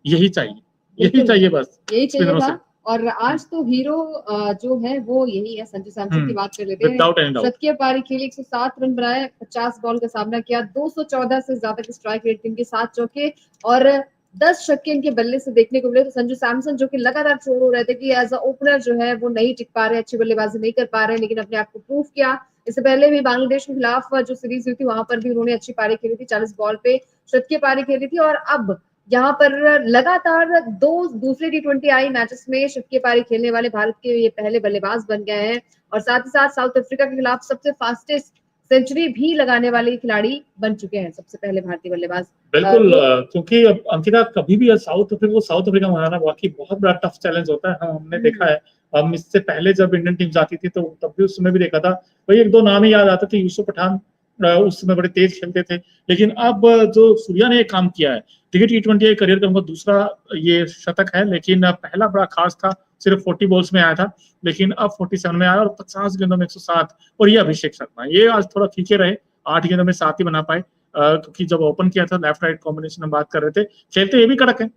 यही चाहिए, यही चाहिए बस, यही चाहिए स्पिनरों से। था। और आज तो हीरो जो है वो यही है, संजू सैमसन की बात कर लेते हैं। Without any doubt. शतकीय पारी खेली, 107 रन बनाए, 50 बॉल का सामना किया, 214 से ज्यादा की स्ट्राइक रेट, इनके 7 चौके और 10 छक्के इनके बल्ले से देखने को मिले। तो संजू सैमसन जो कि लगातार शो हो रहे थे कि एज अ ओपनर जो है वो नहीं टिक पा रहे, अच्छी बल्लेबाजी नहीं कर पा रहे, लेकिन अपने आप को प्रूव किया। इससे पहले भी बांग्लादेश के खिलाफ जो सीरीज हुई थी वहां पर भी उन्होंने अच्छी पारी खेली थी, 40 बॉल पे शतकीय पारी खेली थी। और अब यहाँ पर लगातार दूसरे T20I मैचेस में शतकीय पारी खेलने वाले भारत के ये पहले बल्लेबाज बन गए हैं। और साथ ही साथ साउथ अफ्रीका के खिलाफ सबसे फास्टेस्ट सेंचुरी भी लगाने वाले खिलाड़ी बन चुके हैं, सबसे पहले भारतीय बल्लेबाज। बिल्कुल, क्योंकि अब अंकिता कभी भी साउथ अफ्रीका में हराना वाकई बहुत बड़ा टफ चैलेंज होता है। हमने देखा है, हम इससे पहले जब इंडियन टीम जाती थी तो तब भी उस समय भी देखा था, वही एक दो नाम ही याद आते थे। यूसुफ पठान उस समय बड़े तेज खेलते थे, लेकिन अब जो सूर्या ने काम किया है, T20 करियर का उनका दूसरा ये शतक है, लेकिन पहला बड़ा खास था, सिर्फ 40 बॉल्स में आया था, लेकिन अब 47 में आया और 50 गेंदों में 107। और ये अभिषेक शर्मा, ये आज थोड़ा फीके रहे, 8 गेंदों में 7 ही बना पाए, क्योंकि जब ओपन किया था लेफ्ट राइट कॉम्बिनेशन में बात कर रहे थे, खेलते ये भी कड़क है,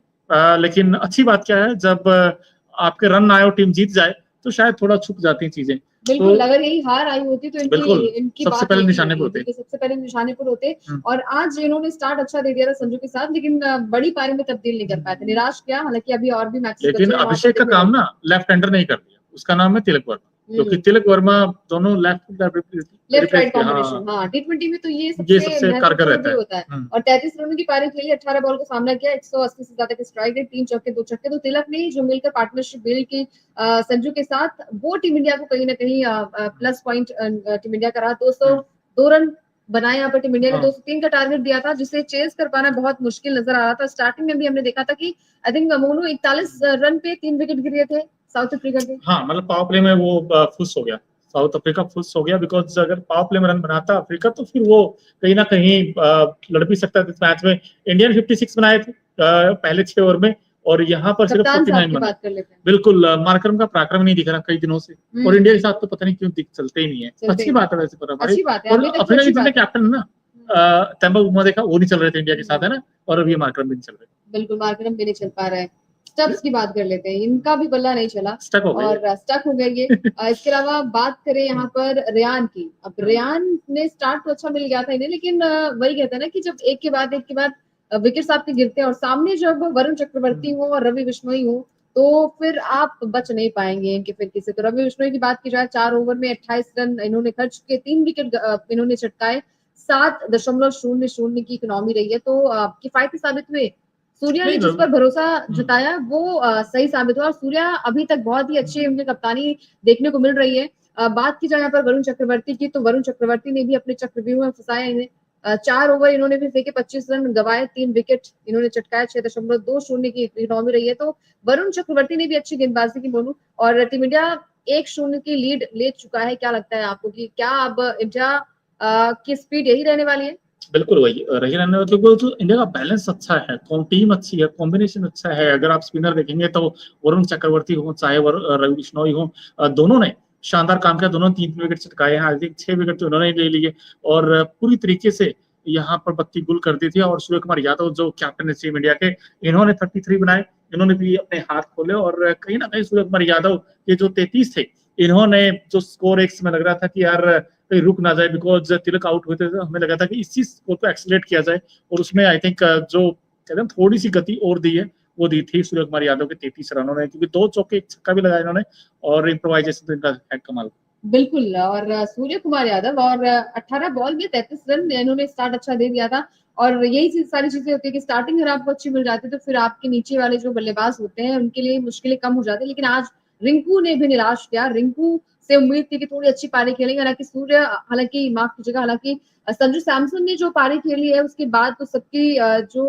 लेकिन अच्छी बात क्या है, जब आपके रन आए और टीम जीत जाए तो शायद थोड़ा छुप जाती हैं चीजें। बिल्कुल, अगर यही हार आई होती तो इनकी सबसे बात पहले निशाने पर होते, सबसे पहले निशाने पर होते। और आज इन्होंने स्टार्ट अच्छा दे दिया था संजू के साथ, लेकिन बड़ी पारी में तब्दील नहीं कर पाए थे, निराश किया। हालांकि अभी और भी मैचेस लेकिन अभिषेक का काम ना लेफ्ट हैंडर नहीं कर दिया, उसका नाम है तिलक वर्मा, क्योंकि तिलक वर्मा दोनों लेफ्ट राइट कॉम्बिनेशन। हाँ, T20 में तो ये सबसे कारगर रहता होता है। और 33 रनों की पारी खेली, 18 बॉल का सामना किया, 180 से ज्यादा के स्ट्राइक रेट, 3 चौके 2 छक्के। तो तिलक ने जो मिलकर पार्टनरशिप बिल्ड की संजू के साथ, वो टीम इंडिया को कहीं ना कहीं प्लस पॉइंट टीम इंडिया का रहा। 202 रन बनाए यहाँ पर टीम इंडिया ने। 203 का टारगेट दिया था, जिसे चेस कर पाना बहुत मुश्किल नजर आ रहा था। स्टार्टिंग में भी हमने देखा था कि आई थिंक मोनू 41 रन पे 3 विकेट गिरे थे साउथ अफ्रीका के। हाँ, मतलब पावर प्ले में वो फुस हो गया, साउथ अफ्रीका फुस हो गया, बिकॉज अगर पावर प्ले में रन बनाता अफ्रीका तो फिर वो कहीं ना कहीं लड़ भी सकता था इस मैच में। इंडिया ने 56 बनाए थे पहले 6 ओवर में, और यहाँ पर सिर्फ 49 बनाए। बिल्कुल, मार्करम का पराक्रम नहीं दिख रहा कई दिनों से, और इंडिया के साथ तो पता नहीं क्यों चलते ही नहीं है। अच्छी बात है वैसे, पर हमारी और अफ्रीका के जितने कैप्टन है ना, तेम्बा बुमा देखा, वो नहीं चल रहे थे इंडिया के साथ, है ना, और अब ये मार्करम भी नहीं चल रहे। बिल्कुल, मार्करम भी नहीं चल पा रहा है। स्टब्स की बात कर लेते हैं, इनका भी बल्ला नहीं चला, स्टक हो गए ये। इसके अलावा बात करें यहाँ पर रेयान की। अब रेयान ने स्टार्ट तो अच्छा मिल गया था इन्हें, लेकिन वही कहते हैं ना कि जब एक के बाद विकेट्स आपके गिरते हैं और सामने जब वरुण चक्रवर्ती हो और रवि बिश्नोई हो, तो फिर आप बच नहीं पाएंगे इनके फिरकी से। तो रवि बिश्नोई की बात की जाए, 4 ओवर में 28 रन इन्होंने खर्च किए, 3 विकेट इन्होंने चटकाए, 7.00 की इकोनॉमी रही है। तो किफायती साबित हुए। सूर्या ने जिस पर भरोसा जताया वो सही साबित हुआ। सूर्या अभी तक बहुत ही अच्छी उनकी कप्तानी देखने को मिल रही है। बात की जाए यहाँ पर वरुण चक्रवर्ती की, तो वरुण चक्रवर्ती ने भी अपने चक्रव्यूह में फंसाया इन्हें। 4 ओवर इन्होंने भी फेंके, 25 रन गवाए, 3 विकेट इन्होंने चटकाया, 6.20 की इकोनॉमी रही है। तो वरुण चक्रवर्ती ने भी अच्छी गेंदबाजी की मोनू, और टीम इंडिया 1-0 की लीड ले चुका है। क्या लगता है आपको कि क्या अब इंडिया की स्पीड यही रहने वाली है? बिल्कुल वही रही रहने, मतलब तो इंडिया का बैलेंस अच्छा है, टीम अच्छी है, कॉम्बिनेशन अच्छा है। अगर आप स्पिनर देखेंगे तो वरुण चक्रवर्ती हो चाहे रवि बिश्नोई हो, दोनों ने शानदार काम किया। दोनों 3 विकेट चटकाए हैं, आई थिंक 6 विकेट तो उन्होंने ले लिए, और पूरी तरीके से यहाँ पर बत्ती गुल कर दी थी। और सूर्य कुमार यादव जो कैप्टन है टीम इंडिया के, इन्होंने 33 बनाए, इन्होंने भी अपने हाथ खोले, और कहीं ना कहीं सूर्य कुमार यादव के जो 33 थे, इन्होंने जो स्कोर एक समय लग रहा था कि यार कहीं रुक ना जाए, बिकॉज तिलक आउट हुए थे, हमें लगा था कि इसी स्कोर को एक्सीलरेट किया जाए, और उसमें आई थिंक जो कहते हैं थोड़ी सी गति और दी है, वो दी थी सूर्य कुमार यादव के 33 रनों ने, क्योंकि 2 चौके 1 छक्का भी लगाया इन्होंने, और इम्प्रोवाइजेशन तो इनका है कमाल। बिल्कुल, और सूर्य कुमार यादव और 18 बॉल में 33 रन इन्होंने स्टार्ट अच्छा दे दिया था। और यही सारी चीजें होती है कि स्टार्टिंग अगर आपको अच्छी मिल जाती है तो फिर आपके नीचे वाले जो बल्लेबाज होते हैं उनके लिए मुश्किलें कम हो जाती है। लेकिन आज रिंकू ने भी निराश किया। रिंकू से उम्मीद थी कि थोड़ी अच्छी पारी खेलेंगे, हालांकि माफ कीजिएगा, हालांकि संजू सैमसन ने जो पारी खेली है उसके बाद तो सबकी जो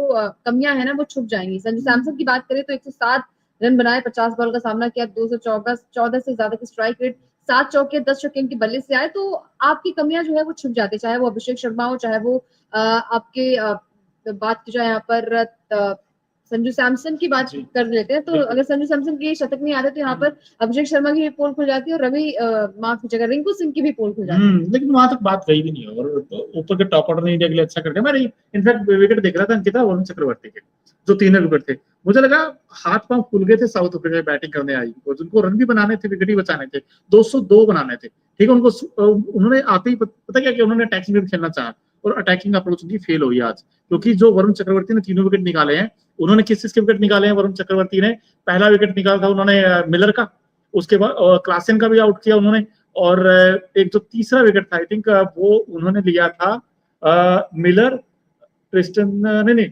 कमियां है ना वो छुप जाएंगी। संजू सैमसन की बात करें तो 107 रन बनाए, 50 बॉल का सामना किया, 214 से ज्यादा की स्ट्राइक रेट, 7 चौके 10 छक्के इनके बल्ले से आए। तो आपकी कमियां जो है वो छुप जाती है, चाहे वो अभिषेक शर्मा हो, चाहे वो आपके बात की जाए यहाँ पर संजू सैमसन की बात कर लेते हैं। तो अगर संजू सैमसन की शतक नहीं आते तो यहाँ पर अभिषेक शर्मा की भी पोल खुल जाती है, और रवि माफ कीजिएगा रिंकू सिंह की भी पोल खुल जाती है। लेकिन वहां तक बात गई भी नहीं है, और ऊपर के टॉप ऑर्डर ने इंडिया के लिए अच्छा करके, मैं इनफैक्ट विकेट देख रहा था अंकिता वरुण चक्रवर्ती के, जो 3 विकेट थे, मुझे लगा हाथ पांव फूल गए थे साउथ अफ्रीका बैटिंग करने आई, और उनको रन भी बनाने थे, विकेट भी बचाने थे, 202 बनाने थे। ठीक है, उनको उन्होंने आते ही पता क्या उन्होंने अटैकिंग क्रिकेट खेलना चाहा और अटैकिंग अप्रोच उनकी फेल हुई आज, क्योंकि जो वरुण चक्रवर्ती ने 3 विकेट निकाले हैं, उन्होंने किस चीज के विकेट निकाले हैं वरुण चक्रवर्ती ने? पहला विकेट निकाला था उन्होंने मिलर का, उसके बाद क्लासन का भी आउट किया उन्होंने, और एक जो तीसरा विकेट था आई थिंक वो उन्होंने लिया था मिलर, क्रिस्टन नहीं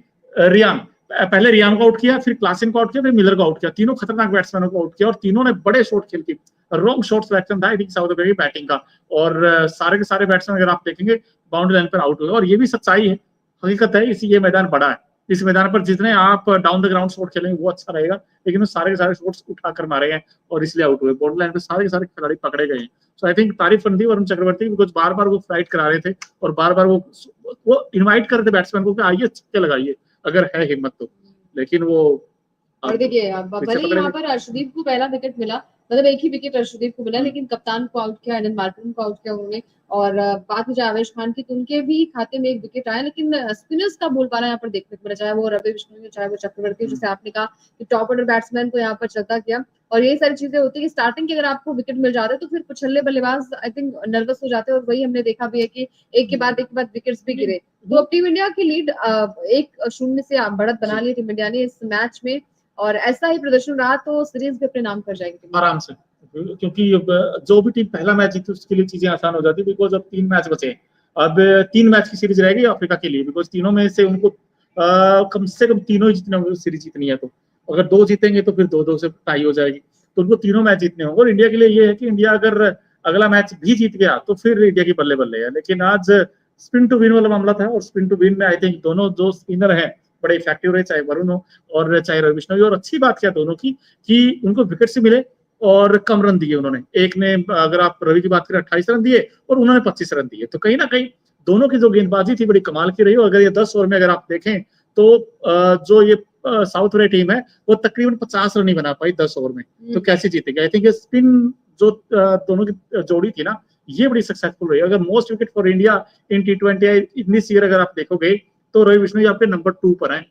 रियान, पहले रियान को आउट किया, फिर क्लासन को आउट किया, फिर मिलर को आउट किया। तीनों खतरनाक बैट्समैनों को आउट किया और तीनों ने बड़े शॉट खेल के, रॉन्ग शॉट सिलेक्शन था आई थिंक साउथ अफ्रीका की बैटिंग का, और सारे के सारे बैट्समैन अगर आप देखेंगे बाउंड्री लाइन पर आउट हुए। और ये भी सच्चाई है, हकीकत है, इसी ये मैदान बड़ा है, इस मैदान पर जितने आप डाउन द ग्राउंड शॉट खेलेंगे वो अच्छा रहेगा, लेकिन वो सारे के सारे शॉट्स उठाकर मारे हैं और इसलिए आउट हुए। बॉर्डर लाइन पे सारे के सारे खिलाड़ी पकड़े गए हैं। सो आई थिंक तारीफ करनी वरुण चक्रवर्ती, बिकॉज बार बार वो फ्लाइट करा रहे थे और बार बार वो इनवाइट कर रहे थे बैट्समैन को कि आइए छक्के लगाइए अगर है हिम्मत तो, लेकिन वो और देखिए भले ही यहाँ पर अर्शदीप को पहला विकेट मिला, मतलब एक ही विकेट अर्शदीप को मिला, लेकिन कप्तान को आउट किया, एडन मार्टिन को आउट किया उन्होंने, और बात हो जाए आवेश खान की, तो उनके भी खाते में एक विकेट आया, लेकिन स्पिनर्स का बोलबाला यहाँ पर देखने को मिला, चाहे वो रवि बिश्नोई, चाहे वो चक्रवर्ती, जैसे आपने कहा कि टॉप ऑर्डर बैट्समैन को यहाँ पर चलता किया। और ये सारी चीजें होती है कि स्टार्टिंग के अगर आपको विकेट मिल जाते हैं तो फिर कुछल्ले बल्लेबाज आई थिंक नर्वस हो जाते हैं, और वही हमने देखा भी है कि एक के बाद विकेट्स भी गिरे। तो अब टीम इंडिया की लीड 1-0 से बढ़त बना ली टीम इंडिया ने इस मैच में, और ऐसा ही प्रदर्शन रहा तो सीरीज भी अपने नाम कर जाएगी आराम से, क्योंकि जो भी टीम पहला मैच जीती उसके लिए चीजें आसान हो जाती, बिकॉज अब 3 मैच बचे। अब 3 मैच की सीरीज रहेगी अफ्रीका के लिए, बिकॉज तीनों में से उनको कम से कम तीनों ही जीतने होंगे सीरीज जीतनी है तो, अगर 2 जीतेंगे तो फिर 2-2 से टाई हो जाएगी, तो उनको तीनों मैच जीतने होंगे। और इंडिया के लिए ये है कि इंडिया अगर अगला मैच भी जीत गया तो फिर इंडिया की बल्ले बल्ले है, लेकिन आज स्पिन टू विन वाला मामला था, और स्पिन टू विन में आई थिंक दोनों जो स्पिनर है बड़े इफेक्टिव रहे, चाहे वरुण हो और चाहे रवि बिश्नोई। और अच्छी बात क्या दोनों की कि उनको विकेट से मिले और कम रन दिए उन्होंने, एक ने अगर आप रवि की बात करें 28 रन दिए और उन्होंने 25 रन दिए, तो कहीं ना कहीं दोनों की जो गेंदबाजी थी बड़ी कमाल की रही। और अगर ये 10 ओवर में अगर आप देखें तो जो ये साउथ अफ्रीका टीम है वो तकरीबन 50 रन नहीं बना पाई 10 ओवर में, तो कैसे जीतेगी? आई थिंक स्पिन जो दोनों की जोड़ी थी ना, ये बड़ी सक्सेसफुल रही। अगर most wicket for India in T20 this year अगर आप देखोगे तो रवि बिश्नोई आपके नंबर 2 पर है,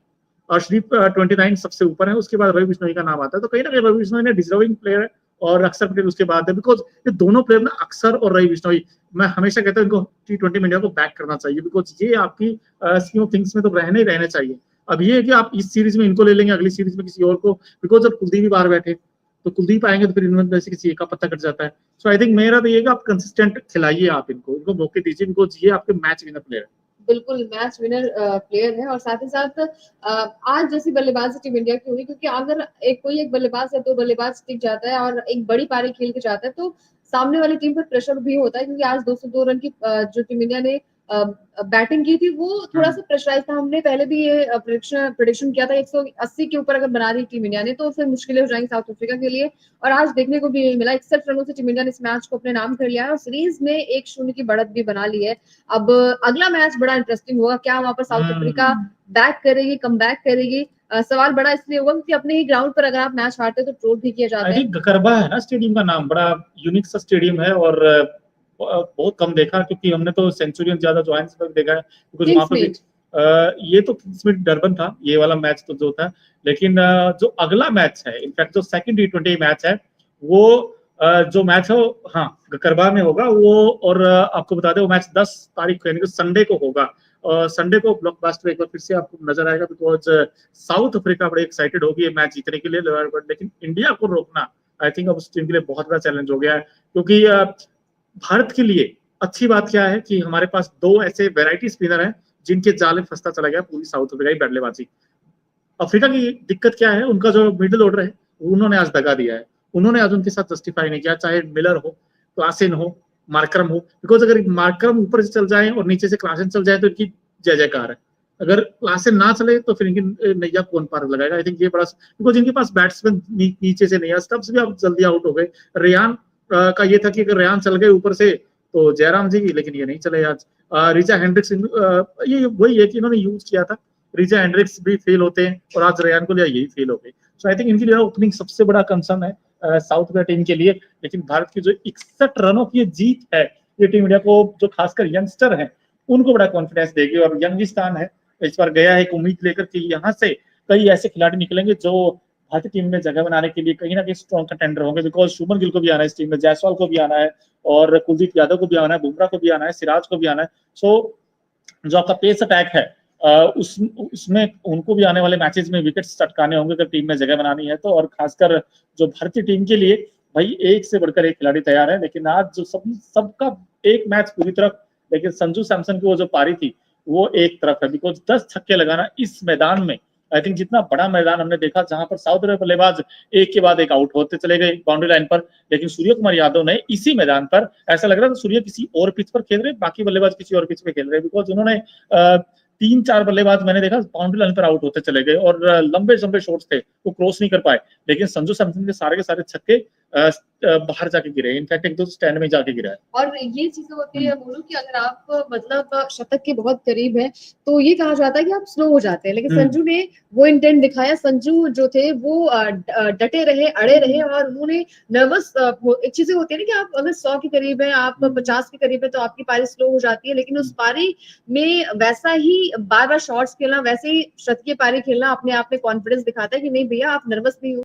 अर्शदीप 29 सबसे ऊपर है, उसके बाद रवि बिश्नोई का नाम आता है। तो कहीं ना कहीं रवि बिश्नोई ने डिजर्विंग प्लेयर है, और अक्षर पटेल उसके बाद है, बिकॉज ये दोनों प्लेयर ना, अक्षर और रवि बिश्नोई, मैं हमेशा कहता हूँ इनको T20 में इंडिया को बैक करना चाहिए, बिकॉज ये आपकी स्कीम ऑफ थिंग्स में तो रहने ही रहने चाहिए। अब ये है कि आप इस सीरीज में इनको ले लेंगे, अगली सीरीज में किसी और को, बिकॉज अब कुलदीप भी बाहर बैठे, तो कुलदीप आएंगे तो फिर इनमें से किसी एक का पत्ता कट जाता है। सो आई थिंक मेरा तो ये कि आप कंसिस्टेंट खिलाइए, आप इनको मौके दीजिए, बिकॉज ये आपके मैच विनर प्लेयर है। बिल्कुल मैच विनर प्लेयर है, और साथ ही साथ आज जैसी बल्लेबाजी टीम इंडिया की हुई, क्योंकि अगर कोई एक बल्लेबाज है, 2 बल्लेबाज टिक जाता है और एक बड़ी पारी खेल के जाता है, तो सामने वाली टीम पर प्रेशर भी होता है, क्योंकि आज 202 रन की जो टीम इंडिया ने बैटिंग की थी वो थोड़ा सा प्रेशराइज था। हमने पहले भी ये प्रेडिक्शन किया था 180 के ऊपर अगर बना दी टीम इंडिया ने तो फिर मुश्किलें हो जाएंगी साउथ अफ्रीका के लिए, और आज देखने को भी मिला 61 रनों से टीम इंडिया ने इस मैच को अपने नाम कर लिया है और सीरीज में 1-0 की बढ़त भी बना ली है। अब अगला मैच बड़ा इंटरेस्टिंग होगा, क्या वहां पर साउथ अफ्रीका बैक करेगी, कम बैक करेगी? सवाल बड़ा इसलिए होगा क्योंकि अपने ही ग्राउंड पर अगर आप मैच हारते हो तो ट्रोल भी किया जाता है। गकरबा है ना स्टेडियम का नाम, बड़ा यूनिक सा स्टेडियम है, और बहुत कम देखा, क्योंकि हमने तो सेंचुरियन ज्यादा जोहान्सबर्ग देखा है, बिकॉज वहां पर भी ये तो किंग्समीड डरबन था ये वाला मैच तो जो था, लेकिन जो अगला मैच है, इनफैक्ट जो सेकंड T20 मैच है वो जो मैच है हाँ गकरबा में होगा वो, और आपको बता दें वो मैच 10 तारीख को यानी कि संडे को होगा। संडे को ब्लॉकबस्टर एक बार फिर से आपको नजर आएगा, बिकॉज साउथ अफ्रीका बड़े एक्साइटेड होगी ये मैच जीतने के लिए, लेकिन इंडिया को रोकना आई थिंक अब उस टीम के लिए बहुत बड़ा चैलेंज हो गया है, क्योंकि भारत के लिए अच्छी बात क्या है कि हमारे पास 2 ऐसे वैरायटी स्पिनर हैं जिनके जाल में फंसता चला गया पूरी साउथ अफ्रीका की बल्लेबाजी। अफ्रीका की दिक्कत क्या है, उनका जो मिडिल ऑर्डर है उन्होंने आज दगा दिया है, उन्होंने आज उनके साथ जस्टिफाई नहीं किया, चाहे मिलर हो, क्लासन हो, मार्करम हो, बिकॉज अगर मार्करम ऊपर से चल जाए और नीचे से क्लासन चल जाए तो इनकी जय जयकार है, अगर क्लासन ना चले तो फिर इनकी नैया कौन पार लगाएगा? आई थिंक ये बड़ा, बिकॉज इनके पास बैट्समैन नीचे से नहीं है, स्टब्स भी आप जल्दी आउट हो गए। रेयान का ये था कि अगर रेयान चल गए ऊपर से तो जयराम जी की, लेकिन ये नहीं चले आज। रिचा हेंड्रिक्स ये वही है कि इन्होंने यूज किया था, रिचा हेंड्रिक्स भी फेल होते हैं और आज रेयान को लिया यही फेल हो गए। सो आई थिंक इनके लिए ओपनिंग सबसे बड़ा कंसर्न है साउथ अफ्रीका टीम के लिए, लेकिन भारत की जो 61 रनों की जीत है ये टीम इंडिया को, जो खासकर यंगस्टर हैं उनको बड़ा कॉन्फिडेंस देगी, और यंगिस्तान है इस बार गया है एक उम्मीद लेकर कि यहाँ से कई ऐसे खिलाड़ी निकलेंगे जो भारतीय टीम में जगह बनाने के लिए कहीं ना कहीं स्ट्रॉन्ग कंटेंडर होंगे, बिकॉज शुभमन गिल को भी आना है इस टीम में, जायसवाल को भी आना है, और कुलदीप यादव को भी आना है, बुमराह को भी आना है, सिराज को भी आना है। सो जो आपका पेस अटैक है उसमें उनको भी आने वाले मैचेस में विकेट्स चटकाने होंगे अगर टीम में जगह बनानी है तो। और खासकर जो भारतीय टीम के लिए भाई एक से बढ़कर एक खिलाड़ी तैयार है, लेकिन आज जो सबका एक मैच पूरी तरफ, लेकिन संजू सैमसन की वो जो पारी थी वो एक तरफ है, बिकॉज 10 छक्के लगाना इस मैदान में, आई थिंक जितना बड़ा मैदान हमने देखा जहां पर साउथ अफ्रीका बल्लेबाज एक के बाद एक आउट होते चले गए बाउंड्री लाइन पर, लेकिन सूर्य कुमार यादव ने इसी मैदान पर, ऐसा लग रहा था सूर्य किसी और पिच पर खेल रहे, बाकी बल्लेबाज किसी और पिच पे खेल रहे, बिकॉज उन्होंने 3-4 बल्लेबाज मैंने देखा बाउंड्री लाइन पर आउट होते चले गए और लंबे लंबे शॉट्स थे वो क्रॉस नहीं कर पाए, लेकिन संजू सैमसन के सारे छक्के बाहर जाके गिरे, इनफैक्ट एक दो स्टैंड में जाके गिरा है। और ये चीजें होती है बोलूं कि अगर आप मतलब शतक के बहुत करीब है तो ये कहा जाता है कि आप स्लो हो जाते हैं, लेकिन संजू ने वो इंटेंट दिखाया। संजू जो थे वो डटे रहे, अड़े रहे, और उन्होंने नर्वस, एक चीजें होती है ना कि आप अगर 100 के करीब है, आप 50 के करीब है तो आपकी पारी स्लो हो जाती है, लेकिन उस पारी में वैसा ही बार बार शॉट्स खेलना, वैसे ही शतकीय पारी खेलना अपने आप में कॉन्फिडेंस दिखाता है कि नहीं भैया आप नर्वस नहीं हो।